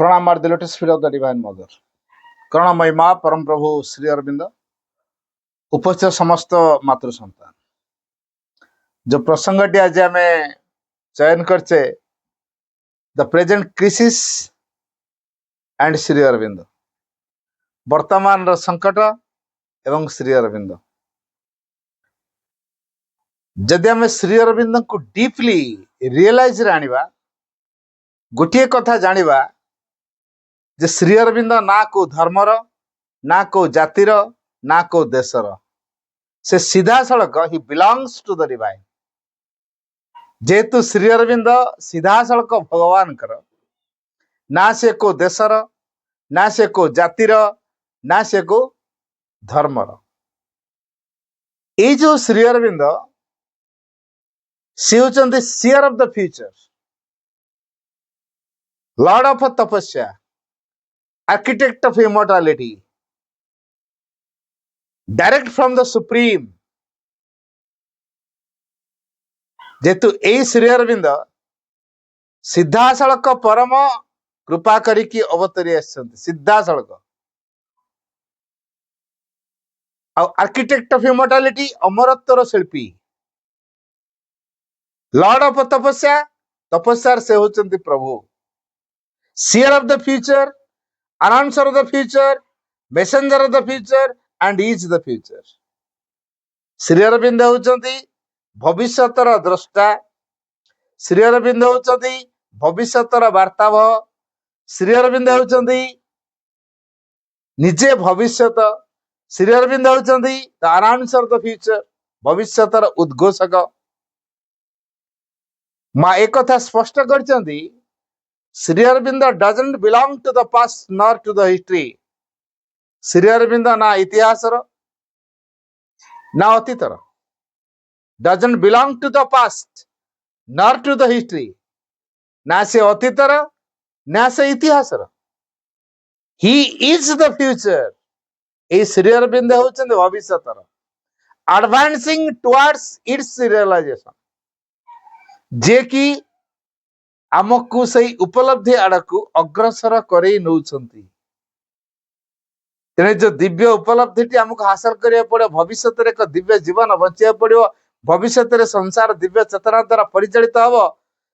प्रणाम at the lotus feet of the divine mother. करुणा महिमा परम प्रभु श्री अरविंद उपस्थित समस्त मातृ संतान जो प्रसंगटी आज आम चयन करचे the present crisis and Shri Aurobindo वर्तमान रो संकट एवं श्री अरविंद। जदि आम श्री अरविंद को डीपली रियलाइज आनिबा गोटे कथा जानिबा जे श्री अरविंद ना को धर्मर ना को जातिर ना को देशर से सीधा सड़क ही बिलोंग्स टू द डिवाइन। जेहेतु श्री अरविंद सीधा सड़क भगवान कर ना से को देशर ना से को जातिर ना से को धर्मर। ये जो श्री अरविंद सी होचंदी seer of the future, lord of tapasya, architect of immortality, direct from the supreme. जेतु ए श्री अरविंद सीधा सड़क परम कृपा करिकी अवतरी आछंती सीधा सड़क। आर्किटेक्ट ऑफ इमॉर्टैलिटी अमरत्वर शिल्पी, लॉर्ड ऑफ तपस्या तपस्यार से होचंती प्रभु, seer of the future, announcer of the future, messenger of the future and is the future. Shri Aurobindo होचंती भविष्यतर द्रष्टा, श्री अरविंद होचंती भविष्यतर वार्तावह, श्री अरविंद होचंती निजे भविष्यत, श्री अरविंद होचंती the announcer of the future भविष्यतर उद्घोषक। मां एक कथा स्पष्ट करचंती Shri Aurobindo doesn't belong to the past nor to the history. Shri Aurobindo ना इतिहासर ना अतीतर, doesn't belong to the past nor to the history, ना से अतीतर ना से इतिहासर। He is the future. ए श्री अरविंद होचंदी भविष्यतर, एडवांसिंग टुवर्ड्स इट्स रियलाइजेशन, जे कि आमको सही उपलब्धि आड़क अग्रसर करई नौछंती। तेने जो दिव्य उपलब्धि आमको हासिल करिया पड़े, भविष्य एक दिव्य जीवन बचिया पड़ो, भविष्य संसार दिव्य चेतना द्वारा परिचालित हम।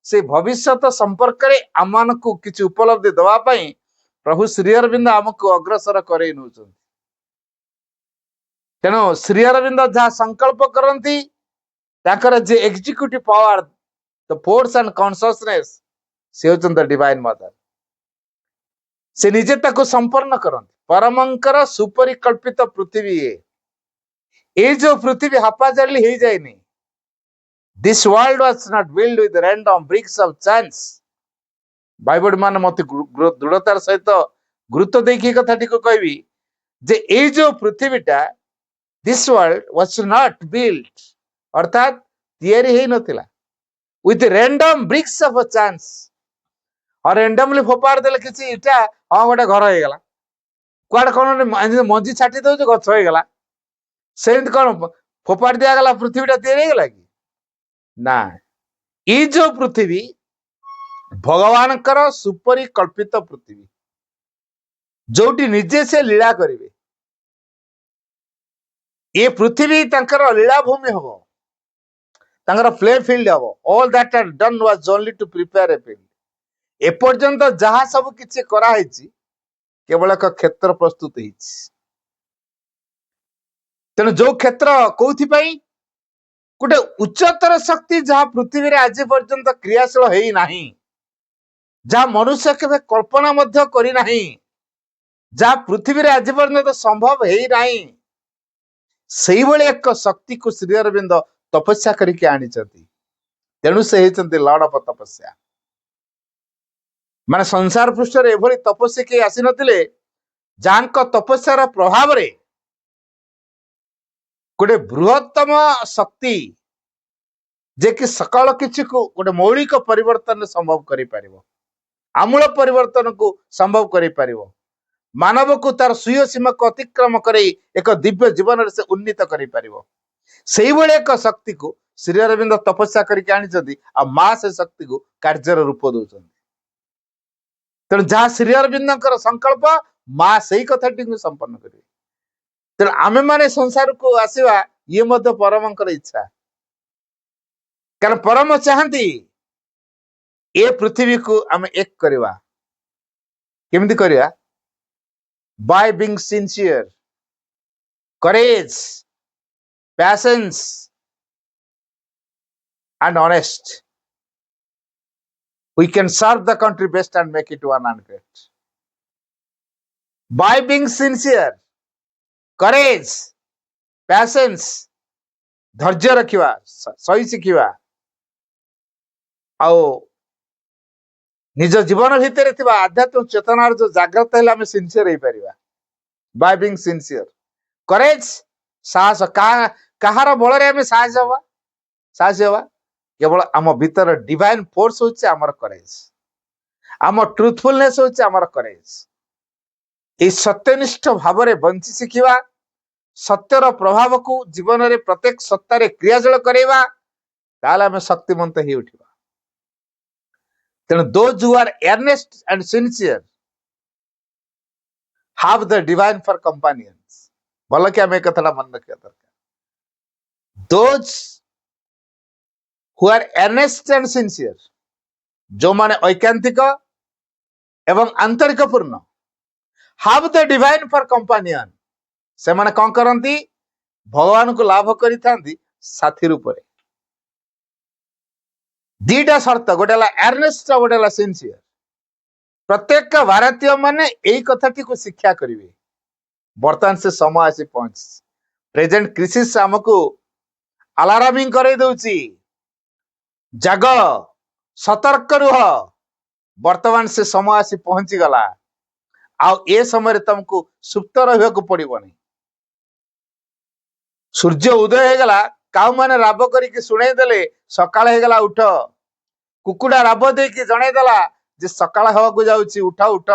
से भविष्य संपर्क में आम को किसी उपलब्धि दवाई प्रभु श्री अरविंद आमको अग्रसर करई नौछंती। तेणु श्री अरविंद जहाँ संकल्प करती जे executive power the force and consciousness से होचंदी डिवाइन मदर। से निजे ताको संपन्न करंती। परमंकर सुपरिकल्पित पृथ्वी ये जो पृथ्वी हापाजाली हो जाएनी। This world was not built with random bricks of chance. Bible मान मत दृढ़तार सहित गुरुत्व देखी कथाटी को कहबी जे ये जो पृथ्वीटा this world was not built अर्थात तैयारी हे नथिला with random bricks of a chance। और randomly फोपाड़ देले किसी इटा हाँ गोटे घर हो गला, कुआड़ कौन मंजी छाटी दो गछ हो गला, सेंट कौन फोपाड़ दिया गला पृथ्वीटा तैयारी हो गला कि ना। ये जो पृथ्वी भगवान कर सुपरिकल्पित पृथ्वी जोटी निजे से लीला करिवे। ये पृथ्वी तंकर लीला भूमि हबो, तंगर प्ले फील्ड हम। All that had done was only to prepare a field. एपर्यंत जहाँ सब किछि करा हैछि केवल एक क्षेत्र प्रस्तुत हैछि। तेणु जो क्षेत्र कोथि पई गोटे उच्चतर शक्ति जहाँ पृथ्वी रे आज पर्यंत क्रियाशील हेई नाही, जहाँ मनुष्य केबे कल्पना मध्य करि नाही, जहाँ पृथ्वी रे आज पर्यंत संभव हेई नाही, सेही भली एक शक्ति को श्री अरविंद तपस्या करके आनी। तेणु से होचंती लॉर्ड ऑफ तपस्या। माने संसार पृष्ठ एभली तपस्या के आसी नथिले जांक तपस्यार प्रभाव रे गोटे बृहत्तम शक्ति जे कि सकल किछि को गोटे मौलिक परिवर्तन संभव करि पारिबो, आमूल परिवर्तन को संभव करि पारिबो, मानव को तार सुय सीमा को अतिक्रम करे एक दिव्य जीवन से उन्नीत करि पारिबो। सेही भली एक शक्ति को श्री अरविंद तपस्या करके आनी आ मां से शक्ति को कार्यर रूप दौरान। तेणु जहाँ श्री अरविंदर संकल्प माँ से कथाटी संपन्न करेंगे। तेणु आमे माने संसार को आसवा ये मध्य परमंकर इच्छा, कारण परम चाहती ए पृथ्वी को आम एक करवा। केमिति करवा? By being sincere, courage, patience and honest, we can serve the country best and make it one and great. By being sincere, courage, patience, धैर्य रखिवा, सही शिखिवा, आओ निज जीवन भितर थिबा आध्यात्मिक चेतनार जो जागृत है आम सिंसियर हो पारिबा। बाय बीइंग सिंसियर, करेज, साहस, कहार बल रे आम साहसी हवा केवल आम भीतर डिवाइन फोर्स होचे आमर करेज, आम ट्रुथफुलनेस होचे आमर करेज। ए सत्यनिष्ठ भाव रे बंची शिखिवा, सत्यर प्रभाव को जीवन रे प्रत्येक सत्ता रे क्रियाशील करैबा, ताले आम शक्तिमंत ही उठिबा। तेणु those who are earnest and sincere have the divine for companions। भल कि आम एक कथाटा मन रखिया दरकार। Those who are earnest and sincere, जो माने ऐकांतिक एवं आंतरिक पूर्ण, have the divine for companion, से माने कौन करंती? भगवान को लाभ करी थांती साथी रूप रे। दीटा शर्त, गोटे एर्नेस्ट, गोटे सिंसियर। प्रत्येक भारतीय माने यही कथाटी को शिक्षा करेंगे। बर्तमान से समय आसी पहुंच, प्रेजेंट क्राइसिस हमको अलार्मिंग करे दउची, जाग, सतर्क रुह। वर्तमान से समय आसी पहुंची गला, आउ ए समय तुमको सुप्त रहिबा को पड़िबनी। सूर्य उदय हो गला, काउ माने राब करिके सुनाई देले सकाळ हे गला उठ, कुकुडा राब देकी जणाई देला जे सकाळ हवा को जाउची, उठ उठ।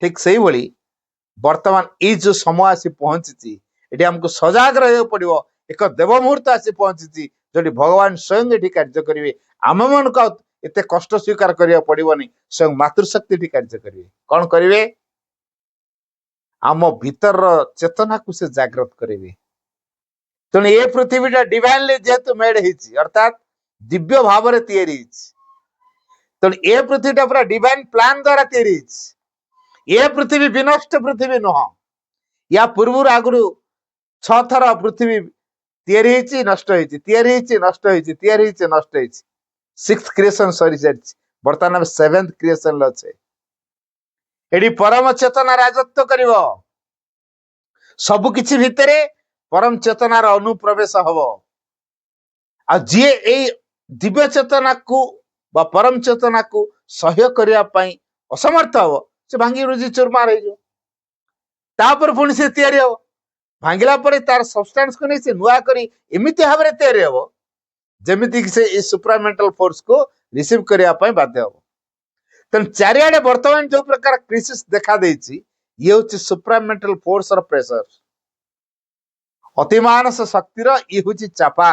ठीक सही भली वर्तमान ई जो समय आसी पहुंची, एटी हमको सजाग रहिबा पड़िबो। एक देव मुहूर्त आसी पहुंची जोटी भगवान स्वयं एटी कार्य करिवे। आम मन को एते कष्ट स्वीकार करिया पड़िबनी, स्वयं मातृशक्ति एटी कार्य करिवे। कोन करिवे? आम भीतर चेतना को से जागृत करिवे। तेणु ये पृथ्वीटा डिवाइनली जेहेतु मेड होती, अर्थात दिव्य भाव रे तैयारी होती। तेणु ये पृथ्वीटा पूरा डिवाइन प्लान द्वारा तैयारी होती। ये पृथ्वी विनष्ट पृथ्वी नुह। या पूर्व आगु 6 थर पृथ्वी तैयारी होती, नष्ट होती, तैयारी होती, नष्ट होती, तैयारी होती, नष्ट होती। 6th क्रिएशन सरी सारी, बर्तमान 7th क्रिएशन अच्छे। एडी परम चेतना राजत्व करिवो। सबु किछि भितरे परम चेतनार अनुप्रवेश हम। आ जी ए दिव्य चेतना को बा परम चेतना को सह्य करिया पई असमर्थ हो, से भांगी रुजी चुरमार हो। तापर पुणी से तैयारी हो, भांगिला परे तार सब्सटेंस को नहीं से नुआ करी एमिति भाव रे तैयारी हो, जेमिति से ए सुप्रामेंटल फोर्स को रिसीव करिया पई बाध्य हो। तन चारियाडे वर्तमान जो प्रकार क्राइसिस देखा देछि, ये होछि सुप्रामेंटल फोर्स और प्रेशर। अतिमानस शक्तिर ये हूँ चापा।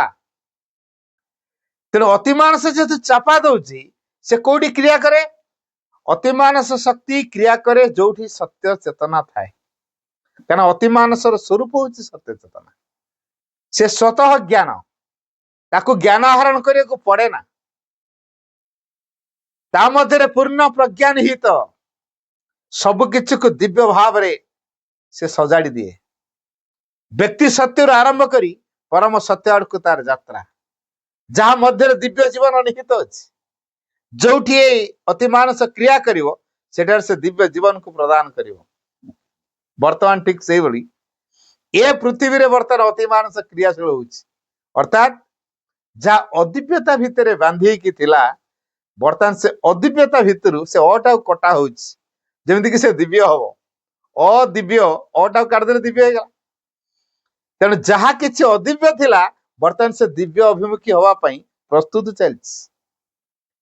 तेणु अतिमानस जेहेतु चापा दौची, से कोडी क्रिया करे? अतिमानस शक्ति क्रिया करे जोठी सत्य चेतना थाए। कारण अतिमानसर स्वरूप होची सत्य चेतना। से स्वतः ज्ञान, ताकू ज्ञान आहरण करिया को पड़े ना। ता मध्यरे पूर्ण प्रज्ञा निहित, सब किछि को दिव्य भाव रे से सजाड़ी दिए। व्यक्ति सत्य आरंभ करी परम सत्य आड़ को तार यात्रा, जहाँ मध्य दिव्य जीवन निहित अच्छी। जोठी अतिमानस क्रिया करिवो, सेटार से दिव्य जीवन को प्रदान करिवो। वर्तमान ठीक से भली ए पृथ्वी रे वर्तमान अतिमानस क्रियाशील होउछि, अर्थात जहाँ अदिव्यता भितरे बांधी की थिला, वर्तमान से अदिव्यता भितरु से अटा कटा होउछि, जेमिति कि से दिव्य हबो। अदिव्य अटा काटदेले दिव्य हो गला। तेणु जहाँ किसी अदिव्य थिला, वर्तमान से दिव्य अभिमुखी हवा पई प्रस्तुत चलछि।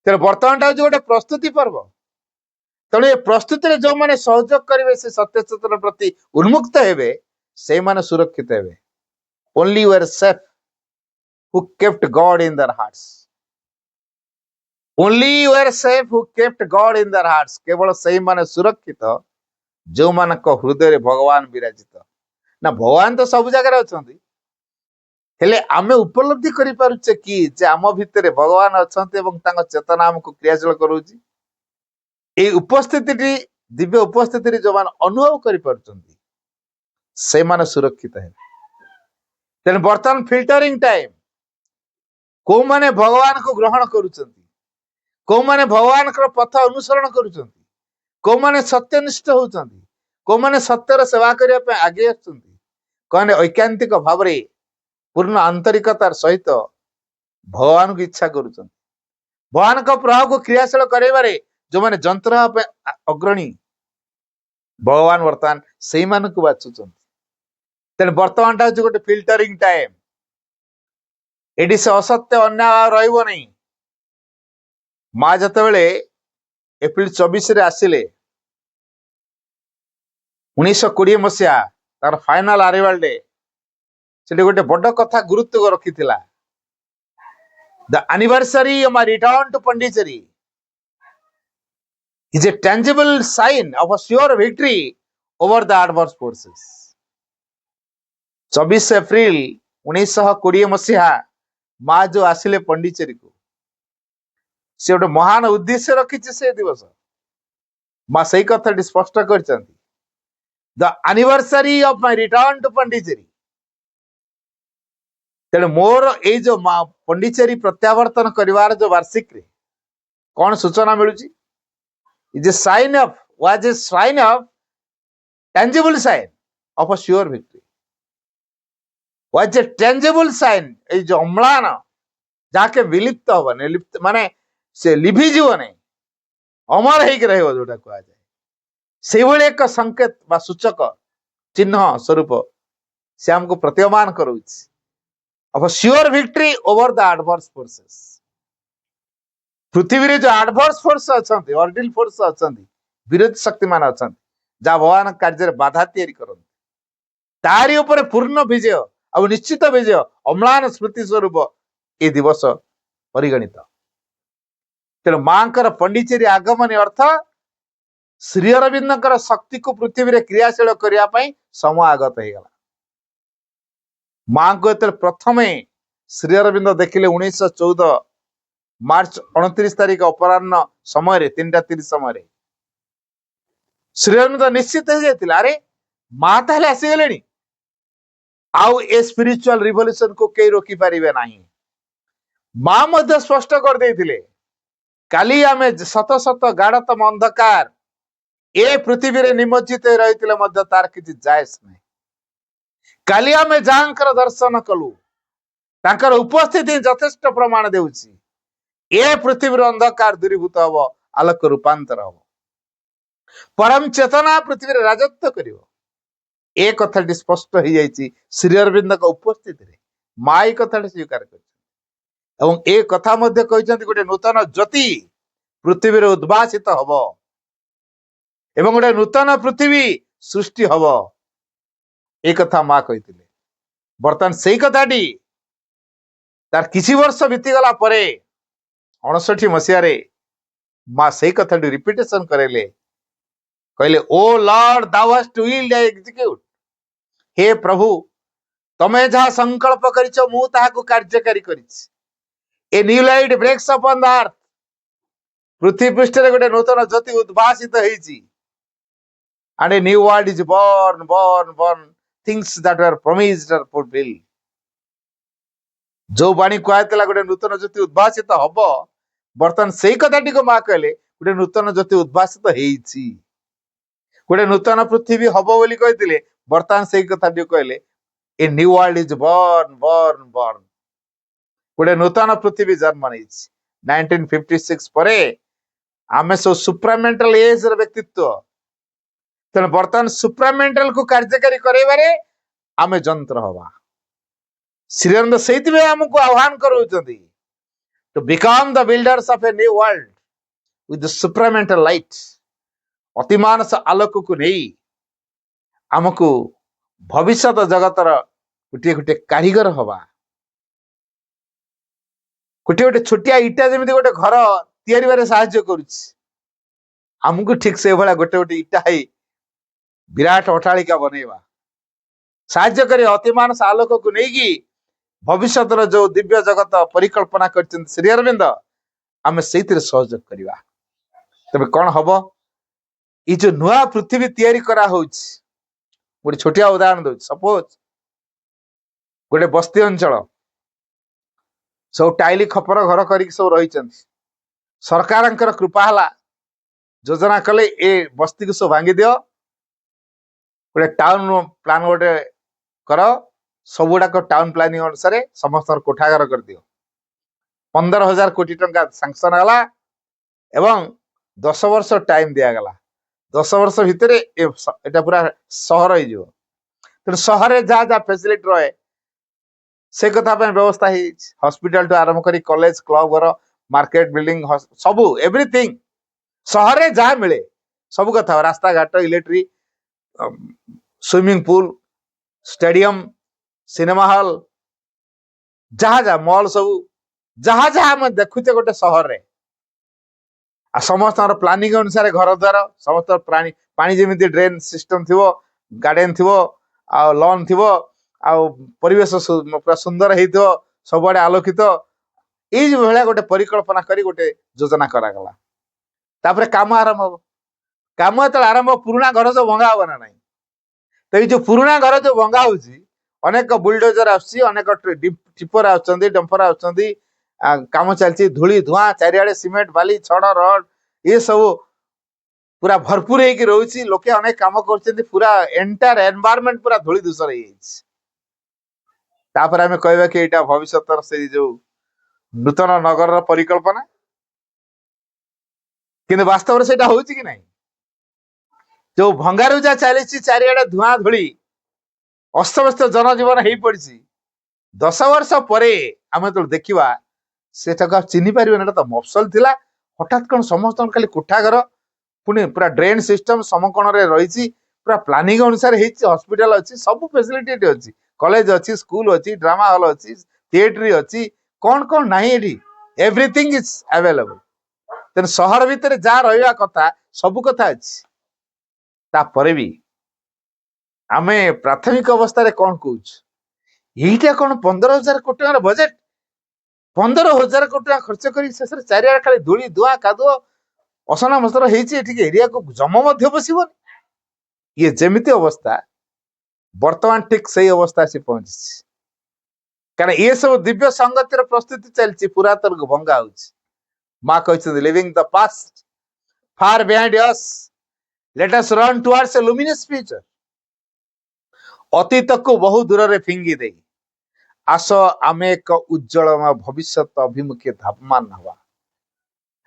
तेणु वर्तमान टा जो प्रस्तुति पर्व। तेणु ये प्रस्तुति रे जो माने सहयोग करिवे, से सत्य चेतन प्रति उन्मुक्त हेबे, से माने सुरक्षित हेबे। Only, we're safe who kept God in their hearts. Only we're safe who kept God in their hearts, केवल सही माने सुरक्षित जो मानक हृदय भगवान विराजित। ना भगवान तो सब जगह अछंती, हेले आमे उपलब्धि करि पारुचे कि जे आम भितरे भगवान अछंती एवं तांको चेतना हमको क्रियाशील करूची। ए उपस्थिति दिव्य उपस्थिति जो मान अनुभव करि पारुचंती से माने सुरक्षित है। तेन वर्तमान फिल्टरिंग टाइम, को माने भगवान को ग्रहण करूचंती, को माने भगवान को पथ अनुसरण करूचंती, को माने सत्यनिष्ठ होचंती, को माने सत्यर सेवा करिया पे आगे आछंती, कोने ऐकांतिक भावरे पूर्ण आंतरिकतार सहित भगवान की इच्छा करूचंती। भगवान का प्रभाव को क्रियाशील करेबारे जो माने जंत्र पे अग्रणी भगवान वर्तमान से मान को बाछुचंती। तेन वर्तमान टा गोटे फिल्टरिंग टाइम, एडी से असत्य अन्याय रहिबो नहीं। माँ जतबेले एप्रिल 24 रे आसिले 1920 मसीहा तार फाइनल अराइवल डे, से गोटे बड़ कथा गुरुत्व रखी थिला। The anniversary of my return to Pondicherry is a tangible sign of a sure victory over the adverse forces। 24 April 1920 मसीहा माँ जो आसिले पंडिचेरी को, से गोटे महान उद्देश्य रखी से दिवस माँ सही कथा स्पष्ट कर the anniversary of my return to Pondicherry. तेणु मोर ये जो माँ पंडिचेरी प्रत्यावर्तन करिवार जो वार्षिक रे कौन सूचना मिलूची, is a sign of was a sign of tangible sign of a sure victory, was a tangible sign। ए जो अम्लान जाके विलिप्त हबने, लिप्त माने से लिभि जीवने अमर हेक रहबो जोटा कहा जाए, से भले एक संकेत बा सूचक चिन्ह स्वरूप से हमको प्रतीयमान करूछि of a sure victory over the adverse forces। पृथ्वी रे जो adverse force अछंती, ऑर्डिनल फोर्स अछंती, विरोधी शक्ति मान अछंती, जा भगवान कार्य बाधा तैयारी करन, तारी ऊपर पूर्ण विजय और निश्चित विजय अम्लान स्मृति स्वरूप ए दिवस परिगणित। तेणु मांकर पंडिचेरी आगमन अर्थ श्री अरविंदर शक्ति को पृथ्वी रे क्रियाशील करिया पई समय आगत हे गला। मां को एतर प्रथमे श्री अरविंद देखिले 1914 मार्च 29 तारीख अपराह्न समय 3:30 समय श्री अरविंद निश्चित हो जाता, अरे मां ताले आसीगले, आउ ए स्पिरिचुअल रिवोल्यूशन को कई रोकी पारिबे नाही। मां मध्य स्पष्ट कर देथिले, काली आमे शत शत गाढ़तम अंधकार ए पृथ्वी रे निमज्जित रहितिले मध्य तार किछि जायस नाही। काली आमे जांकर दर्शन कलु, तांकर उपस्थिति यथेष्ट प्रमाण देउछि ए पृथ्वी रे अंधकार दूरीभूत हबो, आलोक रूपांतर हबो, परम चेतना पृथ्वी रे राजत्व करिवो। ए कथाटी स्पष्ट हो जाइछि श्री अरविंद का उपस्थिति रे। माई कथाटी स्वीकार कर एवं ए कथा मध्य कहिसंती गोटे नूतन ज्योति पृथ्वी रे उद्भासित हबो एवं गोटे नूतन पृथ्वी सृष्टि हबो, ए कथा मां कहिथिले। वर्तमान सेही कथाटी तार किछि वर्ष बीतीगला परे 59 मसीहा रे मां सेही कथाटी रिपीटेशन करेले, कहले O lord thou hast willed I execute. हे प्रभु तमे जहा संकल्प करिछ मु ताहा को कार्यकारी करिछि। A new light breaks upon the earth, पृथ्वी पृष्ठ रे गोटे नूतन ज्योति उद्भासित हेछि, and a new world is born, things that were promised are fulfilled। जो बाणी कहला गोटे नूतन ज्योति उद्भासित हबो, बर्तमान सेही कथाटी को मां कहले गोटे नूतन ज्योति उद्भासित हेछि, गोटे नूतन पृथ्वी हबो बोली कहिथिले। बर्तमान सेही कथाटी कहले ए न्यू वर्ल्ड इज born, गोटे नूतन पृथ्वी जन्म नेछि। 1956 परे आमे सो सुप्रामेंटल एज र व्यक्तित्व, तेणु बर्तमान सुप्रामेंटल को कार्यकारी करेबारे आमे जंत्र हवा। श्री अरविंद सेहितबे हमको आह्वान करूचंती to become the builders of a new world with the supramental light. अतिमानस आलोक को नहीं हमको भविष्यत जगतर गोटे गोटे कारीगर हवा। गोटे गोटे छोटिया इटा जमी गोटे घर तैयारी बारे साहाय्य करुछि हमको ठीक से भला गोटे गोटे इटा है विराट अट्टालिका बनैबा साहाय्य करे अतिमान आलोक को नहीं भविष्य जो दिव्य जगत परिकल्पना कर श्री अरविंद आम से सहयोग करवा तबे कौन हम ये जो नुआ पृथ्वी तैयारी करा गोटे छोटिया उदाहरण दो सपोज गोटे बस्ती अंचल सब टाइली खपर घर कर सब रही सरकार कृपा है योजना कले ए बस्ती को सब भांगी दियो गोटे टाउन प्लान गोटे कर सब गुड़ाक टाउन प्लानिंग अनुसार समस्त कोठाघर कर दियो 15,000 कोटी टंका सांक्शन गला एवं 10 वर्ष टाइम दिया गला 10 वर्ष भितर एटा पूरा सहर हो तेणु सहर जहाँ जहाँ फैसिलिटी रहे से कथा व्यवस्था हॉस्पिटल टू आरंभ करी कॉलेज क्लब घर मार्केट बिल्डिंग सबू एवरीथिंग सहर जहाँ मिले सब कथा रास्ता घाट electric swimming pool stadium cinema hall जहाँ जहाँ मॉल सब जहाँ जहाँ मैं देखुचे गोटे सहर रे आ समस्त प्लानिंग अनुसार घर द्वार समस्त प्राणी पानी जमी ड्रेन सिस्टम थी गार्डन थी आ लॉन थी आ परिवेश पूरा सुंदर हो सबुआड़े आलोकित ये भाया गोटे परिकल्पना करी गोटे योजना करागला तापर काम आरंभ हम काम जो आरंभ पुराणा घर जो भंगा हम ना ना तो ये जो पुराणा घर जो भंगा हो अनेक बुलडोजर अनेक टिपर डंपर काम चलती धूली धुआं चारिआडे सीमेंट बाली छड़ रड ये सब पूरा भरपूर होगी रोचे लोके अनेक काम कर पूरा एंटायर एनवायरनमेंट पूरा धूली दूषर तापर आम कहवा कि यहाँ भविष्य से जो नूतन नगर परिकल्पना किंतु वास्तव में सेटा होची कि नहीं जो भंगारुजा चली चारिआडे धुआं धूली अस्तव्यस्त जनजीवन हो पड़ी 10 वर्ष पर आम जो देखा सेटा चिन्ह पारे तो मफसल थिला हठात कौन समस्त खाली कोठाघर पुणी पूरा ड्रेन सिस्टम समकोण रही पूरा प्लानिंग अनुसार हॉस्पिटल अच्छी सब फैसिलिटी अच्छी कॉलेज अच्छी स्कूल अच्छी ड्रामा हॉल अच्छी थिएटर अच्छी कौन कौन ना एवरीथिंग इज अवेलेबल तेन सहर भितर जहाँ रहा कथा सब कथा अच्छी तापर भी आम प्राथमिक अवस्था कौन कौच यहीटा कौन 15,000 कोटी टंकार बजेट 15,000 कोटी टंका खर्च कर शेष चारिआडे खाली धूली धुआं कादुଅ असना मसर एरिया को जम बसबन ये जमीती अवस्था वर्तमान ठीक सही अवस्था से पहुंची कारण ये सब दिव्य संगतिर प्रस्तुति चलती पुरातन को भंगा हो माँ कहते living the past far behind us late us run towards a luminous future अतीत को बहु दूर रे फिंगी दे आस आम एक उज्जवलमय भविष्य अभिमुखे धापमान हवा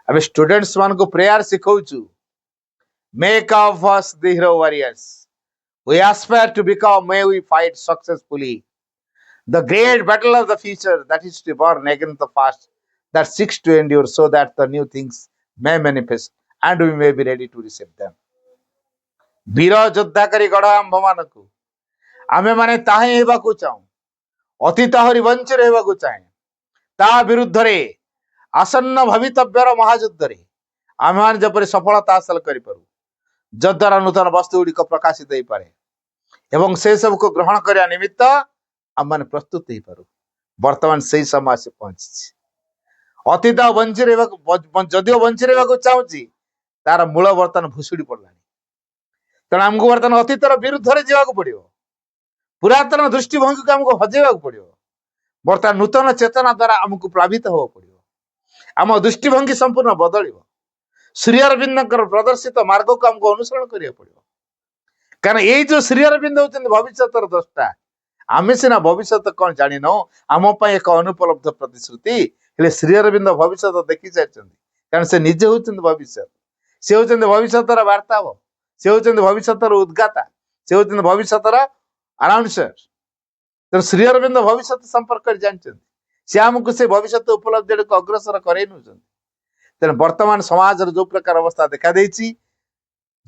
अबे स्टूडेंट्स मान को प्रेयर सिखाउछु make of us the hero warriors we aspire to become may we fight successfully the great battle of the future that is to born against the past that seeks to endure so that the new things may manifest and we may be ready to receive them वीर योद्धा करी गढ़ आंभ मानकु आमे माने ताहे हेबाकु चाहू अतीत आहरी वंच रहबाकु चाहे ता विरुद्ध रे आसन्न भवितव्यर महायुद्ध रे आमे माने जपरि सफलता हासिल करि पारु जद्वारा नूतन वस्तु गुड़िक प्रकाशित हो पारे एवं से सब को ग्रहण करने निमित्त आम मैंने प्रस्तुत हो पारु वर्तमान से समय से पहुंची अतीत बंची रहा जदिव बंची रहा चाहूँगी तार मूल बर्तमान भुशुड़ी पड़ा तेणु आमको बर्तमान अतीतर विरुद्ध जावाक पड़ो पुरातन दृष्टिभंगी को आमको हजेवा पड़ो बर्तमान नूतन चेतना द्वारा आमको प्लावित हो पड़ो आम दृष्टिभंगी संपूर्ण बदल श्री अरविंद प्रदर्शित मार्ग को आमको अनुसरण करिया पड़ो कारण ये जो श्री अरविंद होते भविष्य द्रष्टा आम सीना भविष्य कौन जान आम एक अनुपलब्ध प्रतिश्रुति हेले श्री अरविंद भविष्य देखी सारी कारण से निजे होते भविष्य से होते भविष्यर वार्ता से होते भविष्यर उद्गाता से होते भविष्यर अनाउंसर तेणु श्री अरविंद भविष्य संपर्क जानते सी आमको से भविष्य उपलब्धि को अग्रसर कर तेणु वर्तमान समाज जो प्रकार अवस्था देखा देछि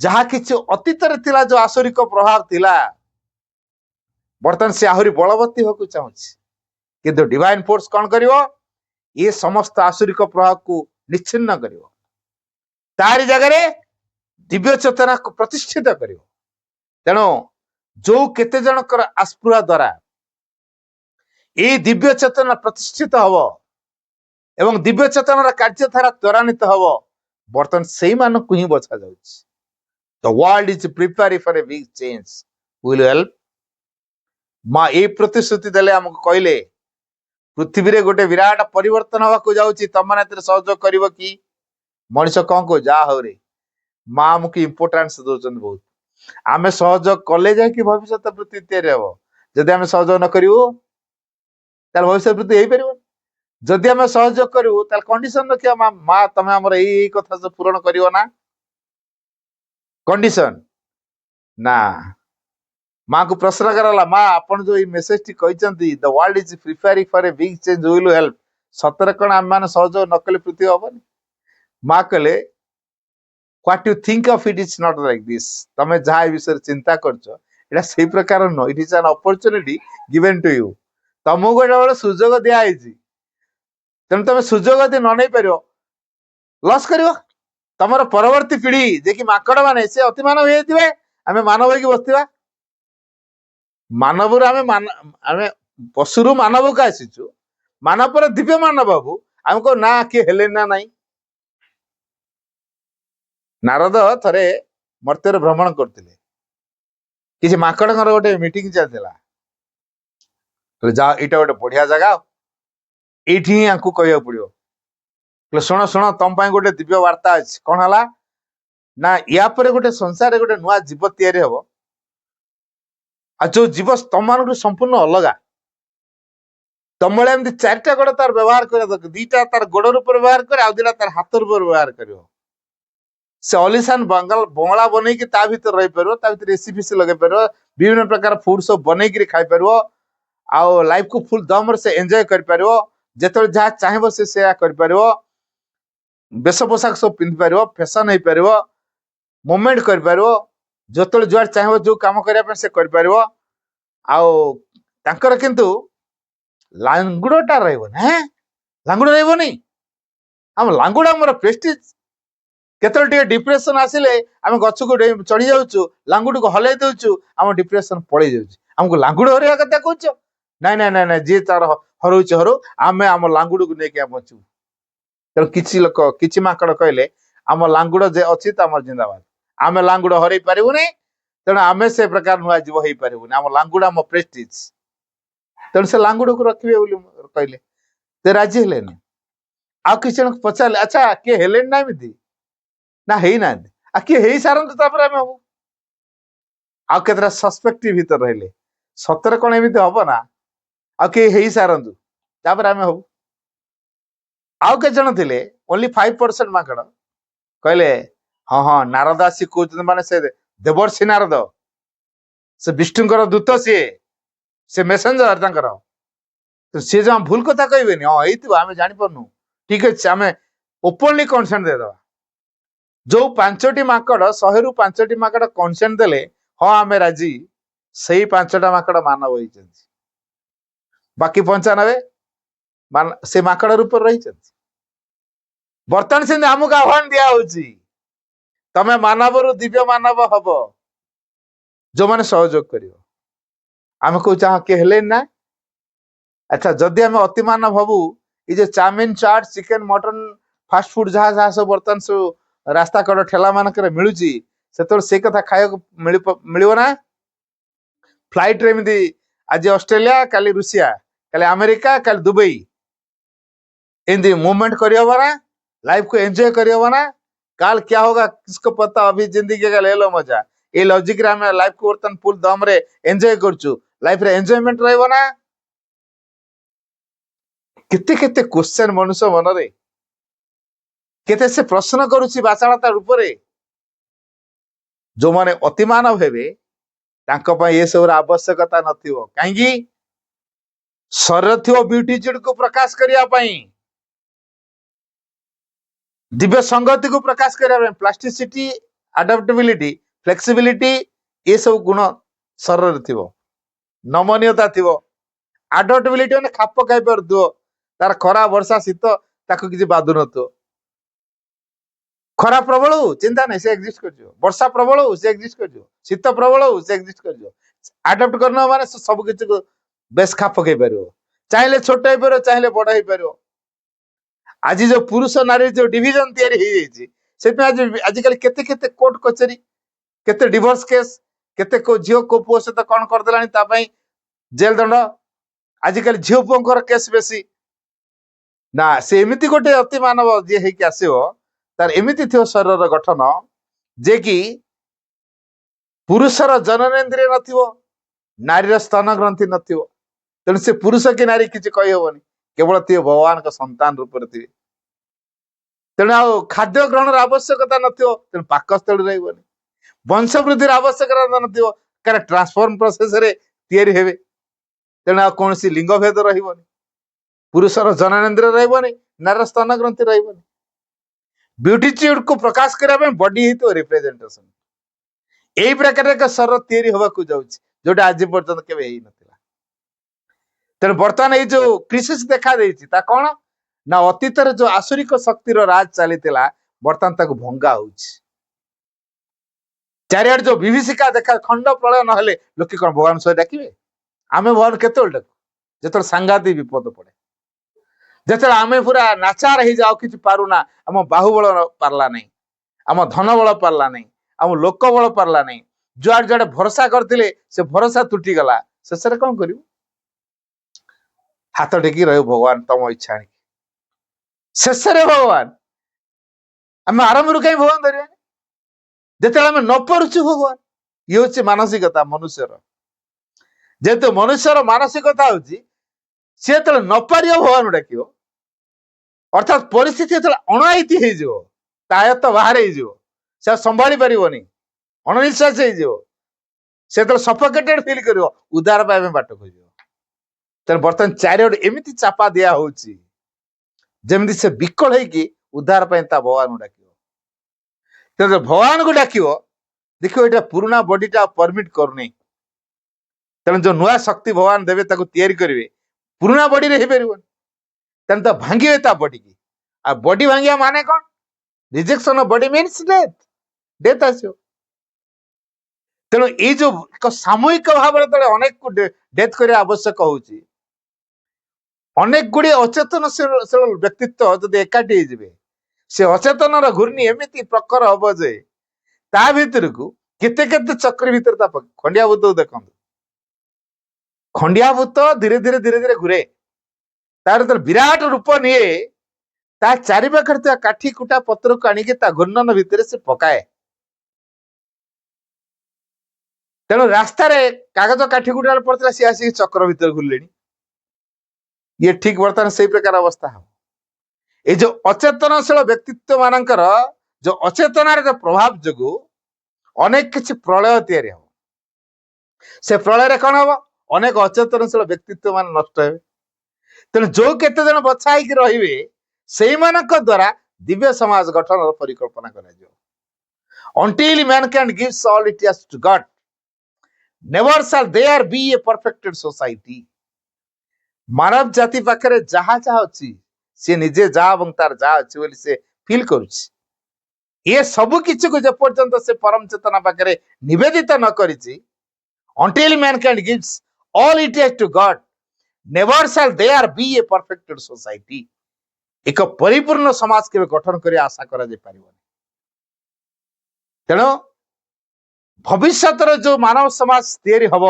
जहाँ किसी अतीत जो आसुरिक प्रभाव थिला बर्तमान से आहरी बलवती होकु चाहूँ किंतु डिवाइन फोर्स कौन करिवो ये समस्त आसुरिक प्रभाव को निश्चिन्न करिव तारी जगह दिव्य चेतना को प्रतिष्ठित करिव तेणु जो केते जनकर आस्पृहा द्वारा ये दिव्य चेतना प्रतिष्ठित हब एवं दिव्य चेतनार कार्यधारा त्वरान्वित हब बर्तमान से मानक ही बचा जाउछि the world is preparing for a big change will help माँ ए प्रतिश्रुति देले हमको कहले पृथ्वी रे गोटे विराट परिवर्तन हवा को जाउछि तम माने एते सहयोग करिवो कि मनुष्य कौन को जा हो रे माँ हमको इम्पोर्टान्स दौरान बहुत आमे सहयोग कले जाए कि भविष्य प्रति तैयारी हम जदि आमे सहयोग न करिवो तार भविष्य प्रति हेई परिबो जदि आमे सहयोग करिवो तार कंडीशन रखिया माँ तमे हमर एई कथा से पूर्ण करिवो ना कंडीशन ना माँ को प्रश्न कराला माँ आपण जो मेसेज टी कहचंती the world is preparing for a big change will help सतर कण आम मान सहयोग न कले पृथ्वी हबनी माँ कहले what you think of it is not like this तमे जहा विषय चिंता करछो एटा सेही प्रकार न it is an opportunity given to you तमो गोटे बड़ सुजोग दिया आइछि तेणु तमे सुजोग दे न नै परियो लॉस करियो तमर परवर्ती पीढ़ी जे कि माकड़ माने से अति मानव हेतिबे आमे मानव होई बसतिबा मानव आमे पशुरु मानव का आसीचु मानव पर दिव्य मानव बाबू हमको ना किए हेले ना नहीं नारद थरे मर्त्य भ्रमण करते किसी माकड़ गोटे मीटिंग चलता जा इटा गोटे बढ़िया जगह ये आपको कह पड़ो शुण शुण तुम गोटे दिव्य वार्ता अच्छी कौन है ना या पर गोटे संसार गोटे नुआ जीव तैयारी हम आ जो जीव तुम मान संपूर्ण अलगा तुम भाई एमती चारिटा गोड़ तार व्यवहार कर दीटा तार गोड़ रूप व्यवहार कर आ दिटा तार हाथ रूप व्यवहार कर से अलिशान बंगला बन भर रही पार एसी फेसी लगे पार विभिन्न प्रकार फूड सब बन खाई पार आउ लाइफ को फुल दम से एंजॉय कर पार जिते जहाँ चाहब से कर पार बेश पोशाक सब पिंधि पार फैशन हो पार मुवमेंट कर पार जो जुआर चाहब जो कम करने से कर पार आउ किंतु लांगुड़टा रहा लांगुड़ रही आम लांगुड़ आमर प्रेस्टिज केतल डिप्रेशन आसिले आम गछ को चढ़ी जाऊँ लांगुड़ को हल्ई दौचु आम डिप्रेशन पड़े जामको लांगुड़ हरवा कथा कह ना ना ना ना जी तार हरऊ हरऊ आम आम लांगुड़ को लेकिन बचु तेणु किसी लोक किसी माकड़ कहले आम लांगुड़ जे अच्छी तो आम जिंदाबाद आम लांगुड़ हरई पारूनी तेणु आम से प्रकार नुआ जीव हो पारूनी आम लांगुड़ आम प्रेस्टिज तेणु से लांगुड़ को रखिए कहले ते राजी हेले आ किसी जन पचारे अच्छा किए हेले ना एमती ना है ना आ किए हो सारत हम आउ केतरा सस्पेक्ट भीतर रहिले सतर कौन एमती हम ना आ किए हो सारतु तापर आम हबू आउ के जन थे ओनली 5% माकड़ कहले हाँ हाँ नारद आसी कहते माने से देवर्षि नारद से विष्णुकर दूत सी मेसेंजर तांकर तो सी जमा भूल कथा कहबेनि हाँ ये आम जापारू ठीक अच्छे आम ओपनली कनसेंट देदबा जो 5टी माकड़ 100 रु 5टी माकड़ कनसेंट देले हाँ आम राजी से 5टा माकड़ मानव होती बाकी 95 से माकड़ रूप रही बर्तमान से आमको आह्वान दिया तमें मानव रु दिव्य मानव हम जो मैंने सहयोग कर आम कह हाँ किए हेले ना अच्छा जदि आम अति मानव हबू ये चाउमिन चाट चिकेन मटन फास्ट फूड जहाँ जहाँ सब बर्तमान सब रास्ता कड़ ठेला मानक मिलूँ से कथा खाया मिल ना फ्लाइट रे एमती आज ऑस्ट्रेलिया काली रूसिया काली अमेरिका काली दुबई एमती मूवमेंट करहब ना लाइफ को एंजॉय करहब ना काल क्या होगा किसको पता अभी जिंदगी का ले लो मजा ये लॉजिक रे हमें लाइफ को बर्तमान फुल दम रे एंजॉय करछु लाइफ रे एंजॉयमेंट रहबो ना केते केते क्वेश्चन मनुष्य मन रे केते से प्रश्न करूची बाचालता रूप रे जो माने अति मानव हेबे तांको पय ये सब आवश्यकता नथिवो काहेकि शरीर थियो ब्यूटीट्यूड को प्रकाश करिया पई दिव्य संगति को प्रकाश करिया प्लास्टिसिटी अडेप्टेबिलिटी फ्लेक्सिबिलिटी ये सब गुण शरीर थिवो नमनीयता थिवो अडेप्टेबिलिटी माने खाप खाई परदो तार खरा वर्षा शीत ताको किछि बाधु नथो खरा प्रबल हो चिंता नहीं से एक्जिस्ट कर वर्षा प्रबल हो से एक्जिस्ट कर शीत प्रबल हो से एक्जिस्ट कर आडप्ट करना माने सब किसी को बेस खा पकई पार चाहे छोट हो पार चाहे बड़ हो पार आज जो पुरुष नारी जो डिविजन तैयारी आजिकल केते केते कोर्ट कचेरी केते डिवोर्स केस केते को झील को पुओ सहित कौन करदेला जेल दंड आजिकल झील पुओं केस बेसी ना से एमती गोटे अति मानव जी होके आसो तार एमती थो शरीर गठन जे कि पुरुषर जननेन्द्रिय नथिबो नारीर स्तन ग्रंथि नथिबो तेणु से पुरुष कि नारी किसी कही हबनी केवल थे भगवान का संतान रूप थे तेणु आ खाद्य ग्रहण आवश्यकता नथिबो तेणु पाकस्थली रही वंश वृद्धि आवश्यकता नथिबो कारण ट्रांसफॉर्म प्रोसेस रे तैयारी हेबे तेणु आ कौन लिंग भेद रही पुरुषर जननेन्द्रिय रही नारीर स्तन ग्रंथि रही ब्यूटीट्यूड को प्रकाश करने बॉडी ही रिप्रेजेंटेशन यही प्रकार एक शरीर तैयारी हवा जोटा आज पर्यटन के तेणु बर्तमान ये जो क्रिसिस देखा देता कौन ना अतीत जो आसुरिक शक्तिर राज चली बर्तमान ताको भंगा हो चारिआड जो विभीषिका देखा खंड प्रलय ना लोके कौन भगवान सह डाके आम भगवान केत डाकू जो सांघातिक विपद पड़े जो आम पूरा नाचार हो जाओ कि पारुना आम बाहुबल पार्ला नहीं आम धन बल पार्ला नहीं आम लोक बल पार्ला नहीं जुआड़ जुआड़े भरोसा करते से भरोसा तुटी गला शेष में कौन करू हाथ टेकी रह भगवान तम इच्छा शेष भगवान आम आरंभ कहीं भगवान धरवा जिते आम न पारुचु भगवान ये हूँ मानसिकता मनुष्यर जेहेतु मनुष्यर मानसिकता हूँ सी जो न पार भगवान डाक अर्थात परिस्थिति जो अणआईती होयत बाहर हो संभाली पारनी अणनिश्वास हो सफोकेटेड फील कर उद्धार पाई बाट खोज तेना बर्तमान चारिआड एमती चापा दिया होमती से विकल होगी उद्धार भगवान डाक तेज भगवान को डाक देख ये पुराना बॉडीटा परमिट करनी तेना जो नुआ शक्ति भगवान देवे तैयारी करेंगे पुराना बॉडी रे पार तेन तो भांगे बॉडी की आ बॉडी भांगिया माने कौन rejection of body means death death आसो तेणु ये जो सामूहिक भाव अनेक को डेथ करने आवश्यक होची अनेक गुड़े अचेतनशील व्यक्तित्व जब एकाठी हो से अचेतन घूर्णी एमती प्रखर हम जे ता भीतर को केते केते चक्र भीतर खंडिया भूत देखो खंडिया भूत धीरे धीरे धीरे धीरे घूरे तार विराट रूप निये ता चारि पाखे काठी कुटा पत्र को आनिक घूर्णन भितर से पकाए तेणु रास्ता कागज काठी कुटा पड़ता सी आसिक चक्र भीतर घूरले ये ठीक बर्तमान से प्रकार अवस्था हम ये जो अचेतनशील व्यक्तित्व मानकर जो अचेतनार जो प्रभाव जो अनेक किसी प्रलय तैयारी हम से प्रलय कौन हम अनेक अचेतनशील व्यक्तित्व मान नष्ट हे तेणु जो केते जन बछा रे से द्वारा दिव्य समाज गठन परिकल्पना कर until mankind gives all it has to God never shall there be a perfected society मानव जाति पाखे जहा जहा अच्छी सी निजे जा तार जा अच्छी से फील करुच्ची ये सबु किसी को जेपर्यंत से परम चेतना पाखे निवेदित न करिछि until mankind gives all it has to God never shall there be a perfected society एक परिपूर्ण समाज के गठन कर आशा करा तेणु भविष्य जो मानव समाज तैयारी हम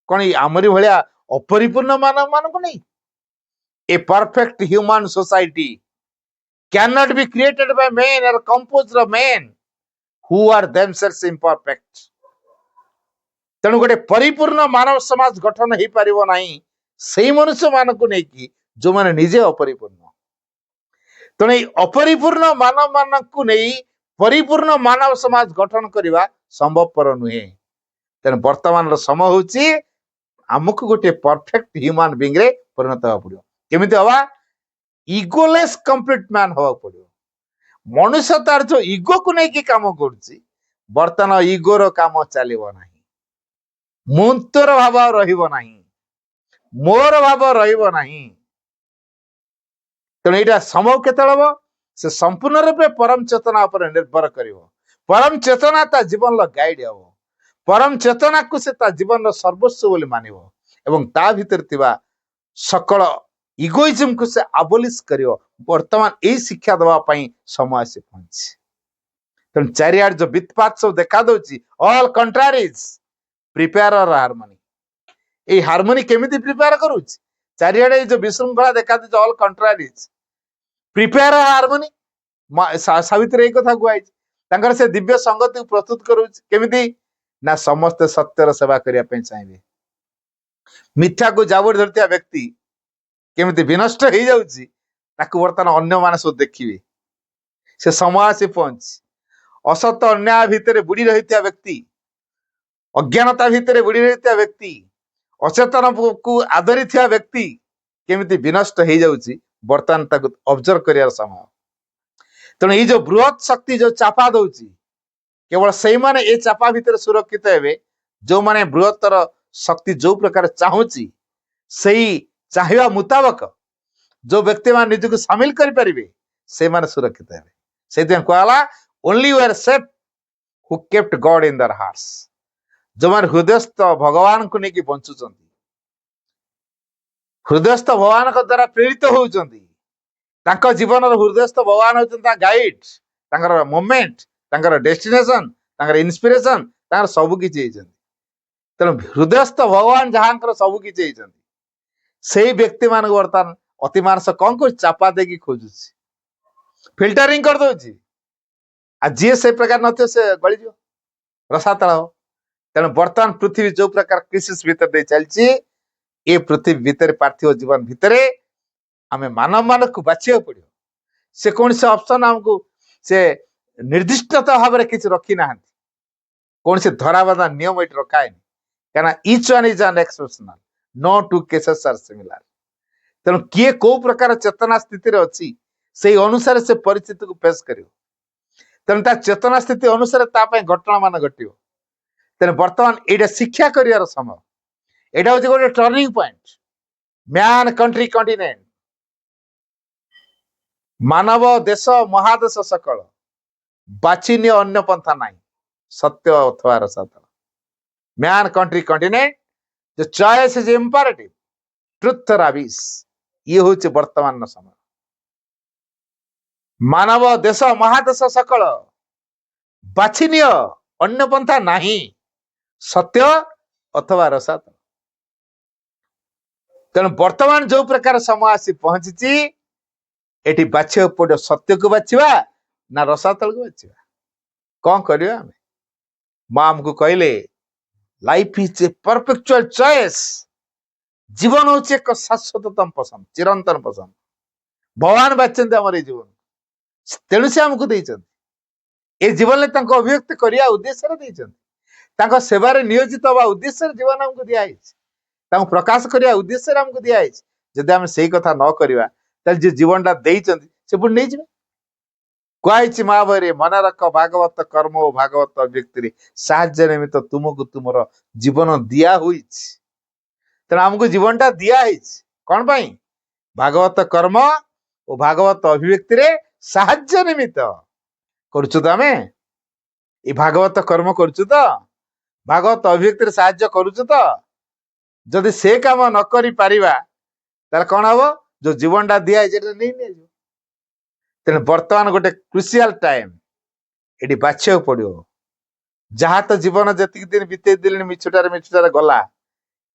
कौन आमरी भाया अपरिपूर्ण मानव मान को नहीं a perfect human society can not be created by men or composed of men who are themselves imperfect तेणु गोटे परिपूर्ण मानव समाज गठन हो पार नहीं से मनुष्य मान को नहीं जो मैंने निजे अपरिपूर्ण तेणु अपरिपूर्ण मानव मान को नहीं परिपूर्ण मानव समाज गठन करने संभवपर नुहे तेणु वर्तमान समय हूँ आमको गोटे परफेक्ट ह्यूमन बीइंग रे परिणत होगा पड़ो केमिति हवा इगोलेस कंप्लीट मैन होगा पड़ो मनुष्य तार जो इगो को नहीं काम करुच्ची बर्तमान इगोर काम चलो ना मुंतर भाव रहा मोर भाव रहा तेणु यहाँ समय केत हम से संपूर्ण रूपे परम चेतना पर निर्भर करिवो। परम चेतना ता जीवन गाइड हबो। परम चेतना को से ता जीवन सर्वस्व बोली मानिवो एवं ता भीतर थिबा सकल इगोइज्म को से आबोलिश करिवो। वर्तमान ए शिक्षा दवा पई समय से पहुंची। तेणु चारिआड जो वित्पात सब देखा दउची ऑल कंट्रारीज प्रिपेयर और हार्मोनी। ए हार्मोनी केमिति प्रिपेयर करूची? चारिआडे जो विशृंखला देखा दउची ऑल कंट्रारीज प्रिपेयर और हार्मोनी। सावित्री एक कथा गुआई तांकर से दिव्य संगति प्रस्तुत करूची केमिति ना समस्त सत्यर सेवा करिया पे चाहिए। मिथ्या को जाबड़ धरतिया व्यक्ति केमिति विनष्ट हो जाउची ताकू वर्तमान अन्य माने सब देखिबे। से समय से पहुंची असत अन्याय भितर बुड़ी रहितिया व्यक्ति, अज्ञानता भितर बुड़ी रहितिया व्यक्ति, अचेतन को आदरिथिया व्यक्ति केमिति विनष्ट हो जाउची वर्तमान ताकू ऑब्जर्व करियार समय। तेणु ये जो बृहत शक्ति जो चापा दउची केवल से माने ए चापा भितर सुरक्षित हेबे जो माने बृहत्तर शक्ति जो प्रकार चाहूची सही चाहिए मुताबक जो व्यक्ति मान निज को शामिल कर पारिबे से माने सुरक्षित हेबे। से दिन कहला only we are safe who kept God in their hearts. जो माने हृदयस्थ भगवान को नेकी बंचुचंती, हृदयस्थ भगवान को द्वारा प्रेरित होउचंती, तांको जीवन हृदयस्थ भगवान होचंता गाइड, तांकर मोमेंट, तांकर डेस्टिनेशन, तांकर इंस्पिरेशन, तांकर सब किछि हेचंती। तेणु हृदयस्थ भगवान जहांकर सब किछि हेचंती से व्यक्ति मान वर्तमान अति मानस कौन को चापा देकी खोजुची, फिल्टरिंग कर दउची। आ जी से प्रकार नथियो से गली जो रसातल हो। तेणु वर्तमान पृथ्वी जो प्रकार क्रिसिस भीतर दे चलची ए पृथ्वी भीतर पार्थिव जीवन भितर आमे मानव मानव को बाछिया पड़ियो। से कौन से ऑप्शन हमको से निर्दिष्टता भाव में किसी रखी ना कौन से धराबाधा नियम ये रखा है कहना each one is an exceptional, no two cases are similar. तेणु किए को प्रकार चेतना स्थिति रे अछि से अनुसार से परिस्थिति को पेश करियो। तेणु ता चेतना स्थिति अनुसार ता पय घटना मान घटियो। तेणु वर्तमान एटा शिक्षा करियार समय, एटा होछि गोटे turning point. Man country continent मानव देश महादेश सकल बाचिन्य अन्य पंथा नहीं सत्य अथवा रसातल। मैन कंट्री कॉन्टिनेंट जो चॉइस इज इंपैरेटिव, ट्रुथ राविस ये होछि वर्तमान समय। मानव देश महादेश सकल बाचिन्य अन्य पंथा नहीं सत्य अथवा रसातल। तेणु वर्तमान जो प्रकार समय आसी पहुंची एटी बाछिया पड़ो सत्य को बाछिबा ना रसातल को बाछिबा। कौन करियो आमे? मां हमको कहले life is a perpetual choice. जीवन होचे एक शाश्वततम पसंद, चिरंतन पसंद। भगवान बाचंते हमर जीवन, तेणु से हमको देइछन ए जीवन ले तांको अभिव्यक्त करिया उद्देश्य रे देइछन, तांको सेवा रे नियोजित होबा उद्देश्य रे जीवन हमको दिया है, तांको प्रकाश करिया उद्देश्य रे हमको दिया है। जदि हम सेही कथा न करिवा तल जे जीवनटा देइछन से पुण नै जिवे। कहछि महाभारे मन रख भागवत कर्म और भागवत अभिव्यक्ति साहाय्य निमित्त तुमको तुमर जीवन दिया हुई। तेणु हमको जीवनटा दिया है कौन पाई? भागवत कर्म और भागवत अभिव्यक्ति रे साहाय्य निमित्त करूछु तो आमे ए भागवत कर्म करूछु तो भागवत अभिव्यक्ति रे साहाय्य करूछु तो जदि से काम न करि पारिबा तार कोन हबो? जो जीवनटा दिया है जेटा नै नै। तेणु वर्तमान गोटे क्रुशियल टाइम एटी बाछिया पड़ो। जहाँ तो जीवन जति दिन बीते दिल मिछुटारे गला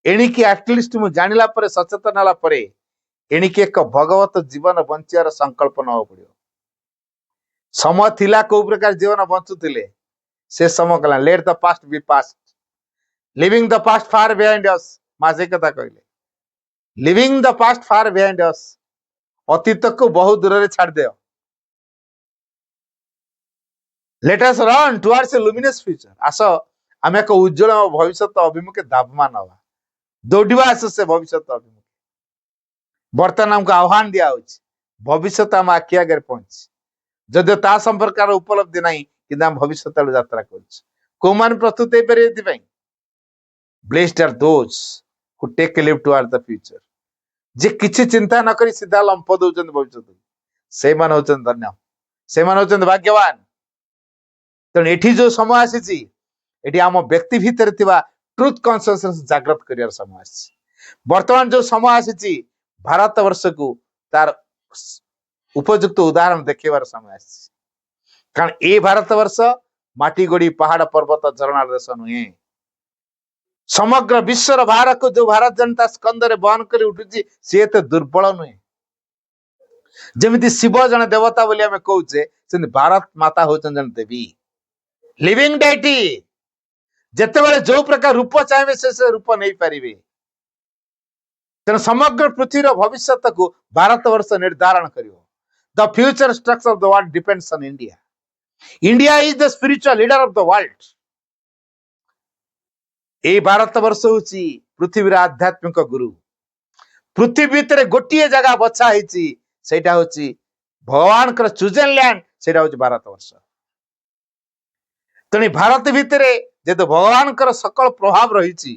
एणिकी एटलिस्ट मु जानिला परे सचेतन होला परे एणिकी एक भगवत जीवन बंचियार संकल्प न पड़ो। समय थिला को प्रकार जीवन बंचुथिले से समय गला। Let the past be past, living the past far behind us. मां से कथा कहले living the past far behind us, अतीत को बहुत दूर रे छाड़ दे। Let us run towards a luminous future. आस आम एक उज्जवल भविष्य अभिमुखे धावमान हवा, दौड़िबा आस से भविष्य अभिमुखे। वर्तमान हमको आह्वान दिया भविष्य आम आखि आगे पहुंची जदिव ता संपर्क उपलब्धि नहीं कि भविष्य यात्रा कर प्रस्तुत हो पारे। Blessed are those who take leap toward the future. जे किछि चिंता न करी सीधा लंप दउछन भविष्य से मान होचन धन्य। ସେମାନେ ହଉଛନ୍ତି ଭାଗ୍ୟବାନ। ତେଣୁ ଏଠି ଯୋଉ ସମୟ ଆସିଛି, ଏଠି ଆମ ବ୍ୟକ୍ତି ଭିତରେ ଥିବା ଟ୍ରୁଥ କନସିୟସନେସ ଜାଗ୍ରତ କରିବାର ସମୟ ଆସିଛି। ବର୍ତ୍ତମାନ ଯୋଉ ସମୟ ଆସିଛି, ଭାରତ ବର୍ଷକୁ ତାର ଉପଯୁକ୍ତ ଉଦାହରଣ ଦେଖେଇବାର ସମୟ ଆସିଛି। କାରଣ ଏ ଭାରତ ବର୍ଷ ମାଟି ଗୋଡି ପାହାଡ ପର୍ବତ ଝରଣାର ଦେଶ ନୁହେଁ। ସମଗ୍ର ବିଶ୍ୱର ଭାରକୁ ଯୋଉ ଭାରତ ଜନତା ସ୍କନ୍ଧରେ ବହନ କରି ଉଠୁଛି, ସିଏ ଏତେ ଦୁର୍ବଳ ନୁହେଁ। ଯେମିତି ଶିବ ଜଣେ ଦେବତା ବୋଲି ଆମେ କହୁଛେ, ସେମିତି ଭାରତ ମାତା ହଉଛନ୍ତି ଜଣେ ଦେବୀ, ଲିଭିଂ ଡାଇଟି। ଯେତେବେଳେ ଯୋଉ ପ୍ରକାର ରୂପ ଚାହିଁବେ ସେ ରୂପ ନେଇପାରିବେ। ତେଣୁ ସମଗ୍ର ପୃଥିବୀର ଭବିଷ୍ୟତକୁ ଭାରତ ବର୍ଷ ନିର୍ଦ୍ଧାରଣ କରିବ। The future structure of the world depends on India. India is the spiritual leader of the world. এই ଭାରତ ବର୍ଷ ହଉଛି ପୃଥିବୀର ଆଧ୍ୟାତ୍ମିକ ଗୁରୁ। ପୃଥିବୀ ଭିତରେ ଗୋଟିଏ ଜାଗା ବଛା ହେଇଛି, ସେଇଟା ହଉଛି ଭଗବାନଙ୍କର ଚୁଜେନ ଲ୍ୟାଣ୍ଡ, ସେଇଟା ହଉଛି ଭାରତ ବର୍ଷ। ତେଣୁ ଭାରତ ଭିତରେ ଯେହେତୁ ଭଗବାନଙ୍କର ସକଳ ପ୍ରଭାବ ରହିଛି,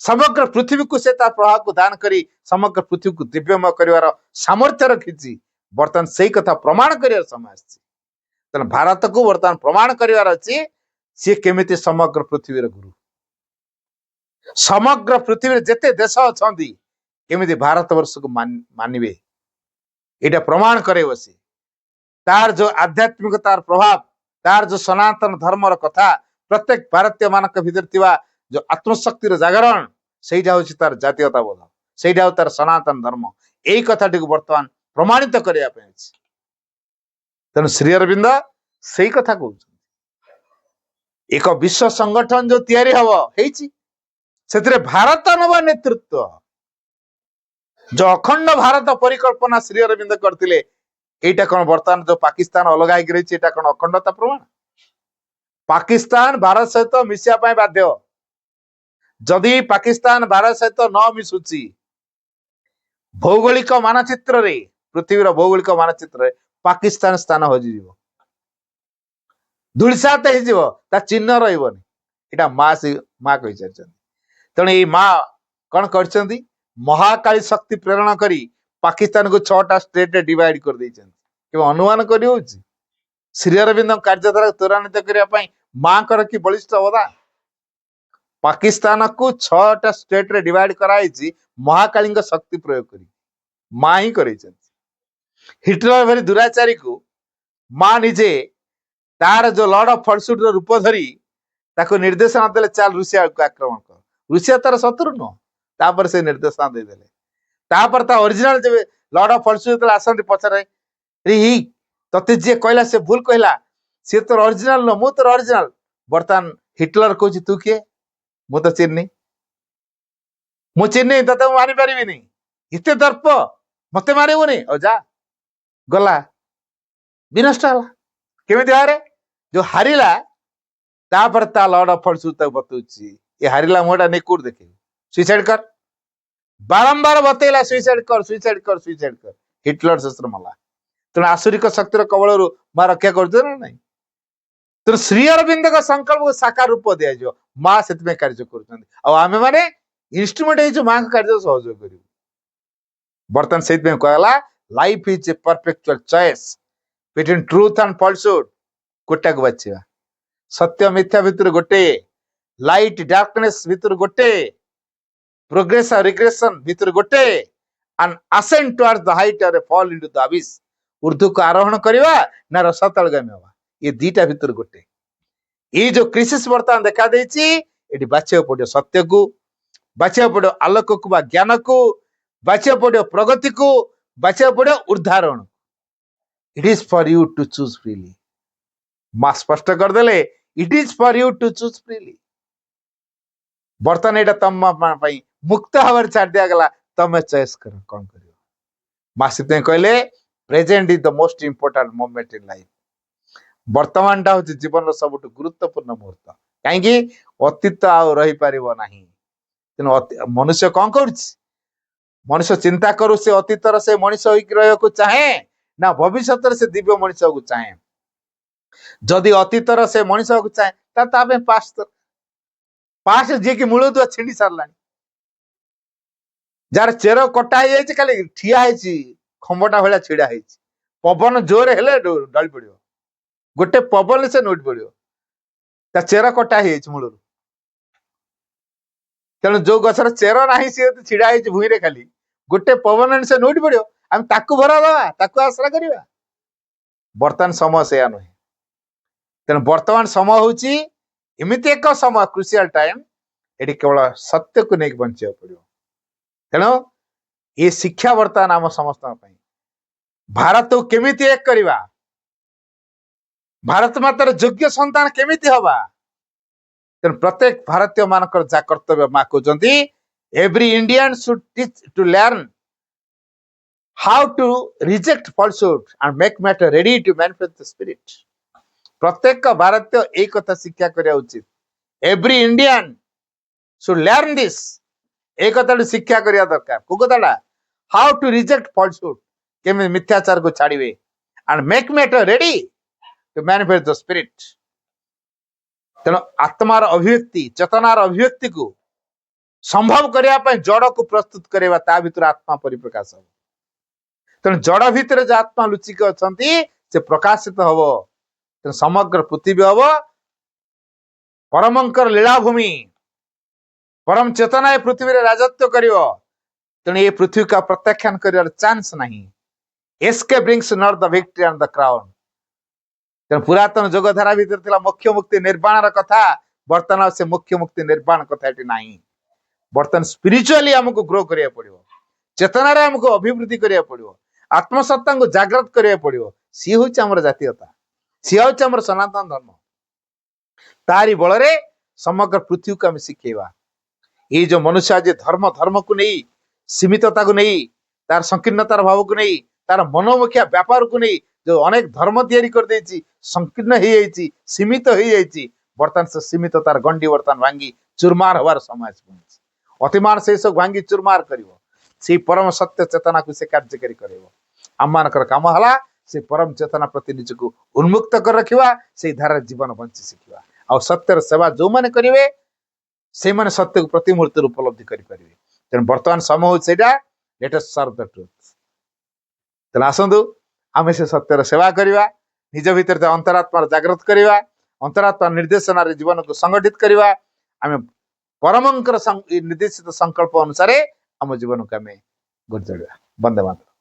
ସମଗ୍ର ପୃଥିବୀକୁ ସେ ତା ପ୍ରଭାବକୁ ଦାନ କରି ସମଗ୍ର ପୃଥିବୀକୁ ଦିବ୍ୟମୟ କରିବାର ସାମର୍ଥ୍ୟ ରଖିଛି। ବର୍ତ୍ତମାନ ସେଇ କଥା ପ୍ରମାଣ କରିବାର ସମୟ ଆସିଛି। ତେଣୁ ଭାରତକୁ ବର୍ତ୍ତମାନ ପ୍ରମାଣ କରିବାର ଅଛି, ସିଏ କେମିତି ସମଗ୍ର ପୃଥିବୀର ଗୁରୁ। ସମଗ୍ର ପୃଥିବୀରେ ଯେତେ ଦେଶ ଅଛନ୍ତି, କେମିତି ଭାରତ ବର୍ଷକୁ ମାନିବେ, ଏଇଟା ପ୍ରମାଣ କରେଇବ। ସେ ତାର ଯୋଉ ଆଧ୍ୟାତ୍ମିକ ତାର ପ୍ରଭାବ, ତାର ଯୋଉ ସନାତନ ଧର୍ମର କଥା, ପ୍ରତ୍ୟେକ ଭାରତୀୟ ମାନଙ୍କ ଭିତରେ ଥିବା ଯୋଉ ଆତ୍ମଶକ୍ତିର ଜାଗରଣ, ସେଇଟା ହଉଛି ତାର ଜାତୀୟତା ବୋଧ, ସେଇଟା ହଉଛି ତାର ସନାତନ ଧର୍ମ। ଏଇ କଥାଟିକୁ ବର୍ତ୍ତମାନ ପ୍ରମାଣିତ କରିବା ପାଇଁ ଅଛି। ତେଣୁ ଶ୍ରୀ ଅରବିନ୍ଦ ସେଇ କଥା କହୁଛନ୍ତି। ଏକ ବିଶ୍ୱ ସଂଗଠନ ଯୋଉ ତିଆରି ହବ ହେଇଛି, ସେଥିରେ ଭାରତ ନବ ନେତୃତ୍ୱ। ଯୋଉ ଅଖଣ୍ଡ ଭାରତ ପରିକଳ୍ପନା ଶ୍ରୀ ଅରବିନ୍ଦ କରିଥିଲେ, এইটা কোন ବର୍ତ୍ତମାନ ଯୋଉ ପାକିସ୍ତାନ ଅଲଗା ହେଇକି ରହିଛି, ଏଇଟା କୋନ ଅଖଣ୍ଡତା ପ୍ରମାଣ? ପାକିସ୍ତାନ ଭାରତ ସହିତ ମିଶିବା ପାଇଁ ବାଧ୍ୟ। ଯଦି ପାକିସ୍ତାନ ଭାରତ ସହିତ ନ ମିଶୁଛି, ଭୌଗୋଳିକ ମାନଚିତ୍ରରେ, ପୃଥିବୀର ଭୌଗୋଳିକ ମାନଚିତ୍ରରେ ପାକିସ୍ତାନ ସ୍ଥାନ ହଜିଯିବ, ଧୂଳିସାତ ହେଇଯିବ, ତା ଚିହ୍ନ ରହିବନି। ଏଇଟା ମା କହିସାରିଛନ୍ତି। ତେଣୁ ଏଇ ମା କଣ କରିଛନ୍ତି? ମହାକାଳୀ ଶକ୍ତି ପ୍ରେରଣ କରି ପାକିସ୍ତାନକୁ 6ଟା ଷ୍ଟେଟରେ ଡିଭାଇଡ କରିଦେଇଛନ୍ତି। କେବେ ଅନୁମାନ କରି ହଉଛି? ଶ୍ରୀ ଅରବିନ୍ଦଙ୍କ କାର୍ଯ୍ୟଧାରା ତ୍ୱରାନ୍ୱିତ କରିବା ପାଇଁ ମାଙ୍କର କି ବଳିଷ୍ଠ ଅବଦାନ। ପାକିସ୍ତାନକୁ 6ଟା ଷ୍ଟେଟରେ ଡିଭାଇଡ କରାଯାଇଛି ମହାକାଳୀଙ୍କ ଶକ୍ତି ପ୍ରୟୋଗ କରି, ମା ହିଁ କରେଇଛନ୍ତି। ହିଟଲର ଭଳି ଦୁରାଚାରୀକୁ ମା ନିଜେ ତାର ଯୋଉ ଲର୍ଡ ଅଫ ଫଲସୁଟର ରୂପ ଧରି ତାକୁ ନିର୍ଦ୍ଦେଶନା ଦେଲେ, ଚାଲ ରୁଷିଆକୁ ଆକ୍ରମଣ କର। ରୁଷିଆ ତାର ଶତ୍ରୁ ନୁହଁ, ତାପରେ ସେ ନିର୍ଦ୍ଦେଶନା ଦେଇଦେଲେ। ତାପରେ ତା ଅରିଜିନାଲ ଯେବେ ଲର୍ଡ ଅଫ ଫଲସୁଟ ଯେତେବେଳେ ଆସନ୍ତି ପଛରେ, ତତେ ଯିଏ କହିଲା ସେ ଭୁଲ କହିଲା, ସିଏ ତୋର ଅରିଜିନାଲ ନୁହଁ, ମୁଁ ତୋର ଅରିଜିନାଲ। ବର୍ତ୍ତମାନ ହିଟଲର କହୁଛି, ତୁ କିଏ? ମୁଁ ତ ଚିହ୍ନି, ମୁଁ ଚିହ୍ନି, ତତେ ମୁଁ ମାରିପାରିବିନି। ଏତେ ଦର୍ପ, ମତେ ମାରିବୁନି? ଆଉ ଯା, ଗଲା, ବିନଷ୍ଟ ହେଲା। କେମିତି ହାରେ? ଯୋଉ ହାରିଲା, ତାପରେ ତା ଲର୍ଡ ଅଫ ଫଲସୁଟ ତାକୁ ବତଉଛି, ଏ ହାରିଲା ମୁହଁଟା ନେଇ କୋଉଠି ଦେଖେଇବୁ? ସୁଇସାଇଡ କର। ବାରମ୍ବାର ବତେଇଲା, ସୁଇସାଇଡ କର, ସୁଇସାଇଡ କର, ସୁଇସାଇଡ କର। ହିଟଲର ଶେଷରେ ମଲା। ତେଣୁ ଆସୁରିକ ଶକ୍ତିର କବଳରୁ ମା ରକ୍ଷା କରୁଛ ନା ନାଇଁ? ତେଣୁ ଶ୍ରୀ ଅରବିନ୍ଦଙ୍କ ସଂକଳ୍ପକୁ ସାକାର ରୂପ ଦିଆଯିବ, ମା ସେଥିପାଇଁ କାର୍ଯ୍ୟ କରୁଛନ୍ତି। ଆଉ ଆମେ ମାନେ ଇନଷ୍ଟ୍ରୁମେଣ୍ଟ ହେଇଛୁ ମାଙ୍କ କାର୍ଯ୍ୟ ସହଯୋଗ କରିବୁ। ବର୍ତ୍ତମାନ ସେଇଥିପାଇଁ କୁହାଗଲା, life is a perpetual choice between truth and falsehood. ଗୋଟାକୁ ବାଛିବା, ସତ୍ୟ ମିଥ୍ୟା ଭିତରୁ ଗୋଟେ, ଲାଇଟ ଡାର୍କନେସ ଭିତରୁ ଗୋଟେ, ପ୍ରୋଗ୍ରେସ ଆଉ ରିଗ୍ରେସନ ଭିତରୁ ଗୋଟେ, and ascend towards the height or fall into the abyss। ଉର୍ଦ୍ଧ୍ୱକୁ ଆରୋହଣ କରିବା ନା ରସାତଳଗାମୀ ହବା, ଏ ଦିଟା ଭିତରୁ ଗୋଟେ। ଏଇ ଯୋଉ କ୍ରିସିସ ବର୍ତ୍ତମାନ ଦେଖା ଦେଇଛି, ଏଠି ବାଛିବାକୁ ପଡିବ ସତ୍ୟକୁ, ବାଛିବାକୁ ପଡିବ ଆଲୋକକୁ ବା ଜ୍ଞାନକୁ, ବାଛିବାକୁ ପଡିବ ପ୍ରଗତିକୁ, ବାଛିବାକୁ ପଡିବ ଉଦ୍ଧାରଣ। It is for you to choose freely. ମା ସ୍ପଷ୍ଟ କରିଦେଲେ, it is for you to choose freely. ବର୍ତ୍ତମାନ ଏଇଟା ତମ ପାଇଁ ମୁକ୍ତ ଭାବରେ ଛାଡି ଦିଆଗଲା, ତମେ ଚଏସ କର କଣ କରିବ। ମା ସେଥିପାଇଁ କହିଲେ, present is the most important moment in life. ବର୍ତ୍ତମାନଟା ହଉଛି ଜୀବନର ସବୁଠୁ ଗୁରୁତ୍ୱପୂର୍ଣ୍ଣ ମୁହୂର୍ତ୍ତ। କାହିଁକି? ଅତୀତ ଆଉ ରହିପାରିବ ନାହିଁ। ତେଣୁ ମନୁଷ୍ୟ କଣ କରୁଛି? ମଣିଷ ଚିନ୍ତା କରୁ, ସେ ଅତୀତର ସେ ମଣିଷ ହେଇକି ରହିବାକୁ ଚାହେଁ ନା ଭବିଷ୍ୟତରେ ସେ ଦିବ୍ୟ ମଣିଷ ହବାକୁ ଚାହେଁ? ଯଦି ଅତୀତର ସେ ମଣିଷ ହବାକୁ ଚାହେଁ, ତା ପାଇଁ ପାଷ୍ଟ ଯିଏକି ମୂଳଦୁଆ ଛିଣ୍ଡି ସାରିଲାଣି, ଯାହାର ଚେର କଟା ହେଇଯାଇଛି, ଖାଲି ଠିଆ ହେଇଛି, ଖମ୍ବଟା ଭଳିଆ ଛିଡା ହେଇଛି। पवन जोर हेले डली पड़ो गोटे पवन से नोट पड़ो ता चेर कटा मूल तेणु जो गछर चेर ना सी छिड़ा भूई रे खाली गोटे पवन से नोट पड़ो आम ताकू भरा दवा ताकू आश्रा करवा बर्तमान समय से नुहे तेणु वर्तमान समय हूँ एमती एक समय क्रुशियल टाइम ये केवल सत्य को नहीं बचा पड़ो तेणु ये शिक्षा बर्तमान आम समस्त भारत को केमिति एक करवा भारत मातार योग्य संतान केमिति हवा तेणु प्रत्येक भारतीय मानकर जा कर्तव्य माँ कहते every Indian should teach to learn how to reject falsehood and make matter ready to manifest the spirit प्रत्येक भारतीय एक कथा शिक्षा करिया उचित every Indian should learn this एक कथा शिक्षा करिया दरकार को कथाटा हाउ टू रिजेक्ट फॉल्सहुड केमी मिथ्याचार को छाड़िबे and make matter ready to manifest the spirit तेणु आत्मार अभिव्यक्ति चेतनार अभिव्यक्ति को संभव करने जड़ को प्रस्तुत करवा ता भीतर आत्मा परिप्रकाश हम तेणु जड़ भितर जो आत्मा लुचिक अच्छा से प्रकाशित हम तेणु समग्र पृथ्वी हम परमंकर लीलाभूमि परम चेतना पृथ्वी राजत्व कर तेणु ये पृथ्वी का प्रत्याख्यान कर चांस नहीं escape brings not the victory and the crown तेणु पुरातन जोगधारा भीतर थिला मोक्ष मुक्ति निर्वाण कथा बर्तमान से मोक्ष मुक्ति निर्वाण कथा ये ना बर्तमान स्पिरिचुअली हमको ग्रो करिया पड़िबो चेतनार हमको अभिवृद्धि करिया पड़िबो आत्मसत्ता को जागृत करिया पड़िबो सी होची हमर जातीयता सी होची हमर सनातन धर्म तारी बलरे समग्र पृथ्वी को हम शिखेवा ये जो मनुष्य आज धर्म धर्म को नहीं सीमितता को नहीं तार संकीर्णतार भाव को नहीं तार मनोमुखिया व्यापार को नहीं जो अनेक धर्म तैयारी कर देछि संकीर्ण हो जाइछि सीमित हो जाइछि बर्तमान से सीमित तार गंडी बर्तमान भांगी चुरमार हवार समय अतिमान से सब भांगी चुरमार करिवो से परम सत्य चेतना को से कार्यकारी करिवो आम मानकर काम हला से परम चेतना प्रति निजको उन्मुक्त कर रखिवा से धारा जीवन बंची शिखिवा आ सत्यर सेवा जो माने करिवे से माने सत्य को प्रति मुहूर्त उपलब्धि करि परिवे तेन वर्तमान समय हो सेटा let us serve the truth तेन आसंदु आमे से सत्यर सेवा करिवा निज भीतर अंतरात्मा जागृत करिवा अंतरात्मा निर्देशना जीवन को संगठित करिवा आमे परमंकर निर्देशित संकल्प अनुसार आम जीवन को आम गुजरिया वंदे मातरम।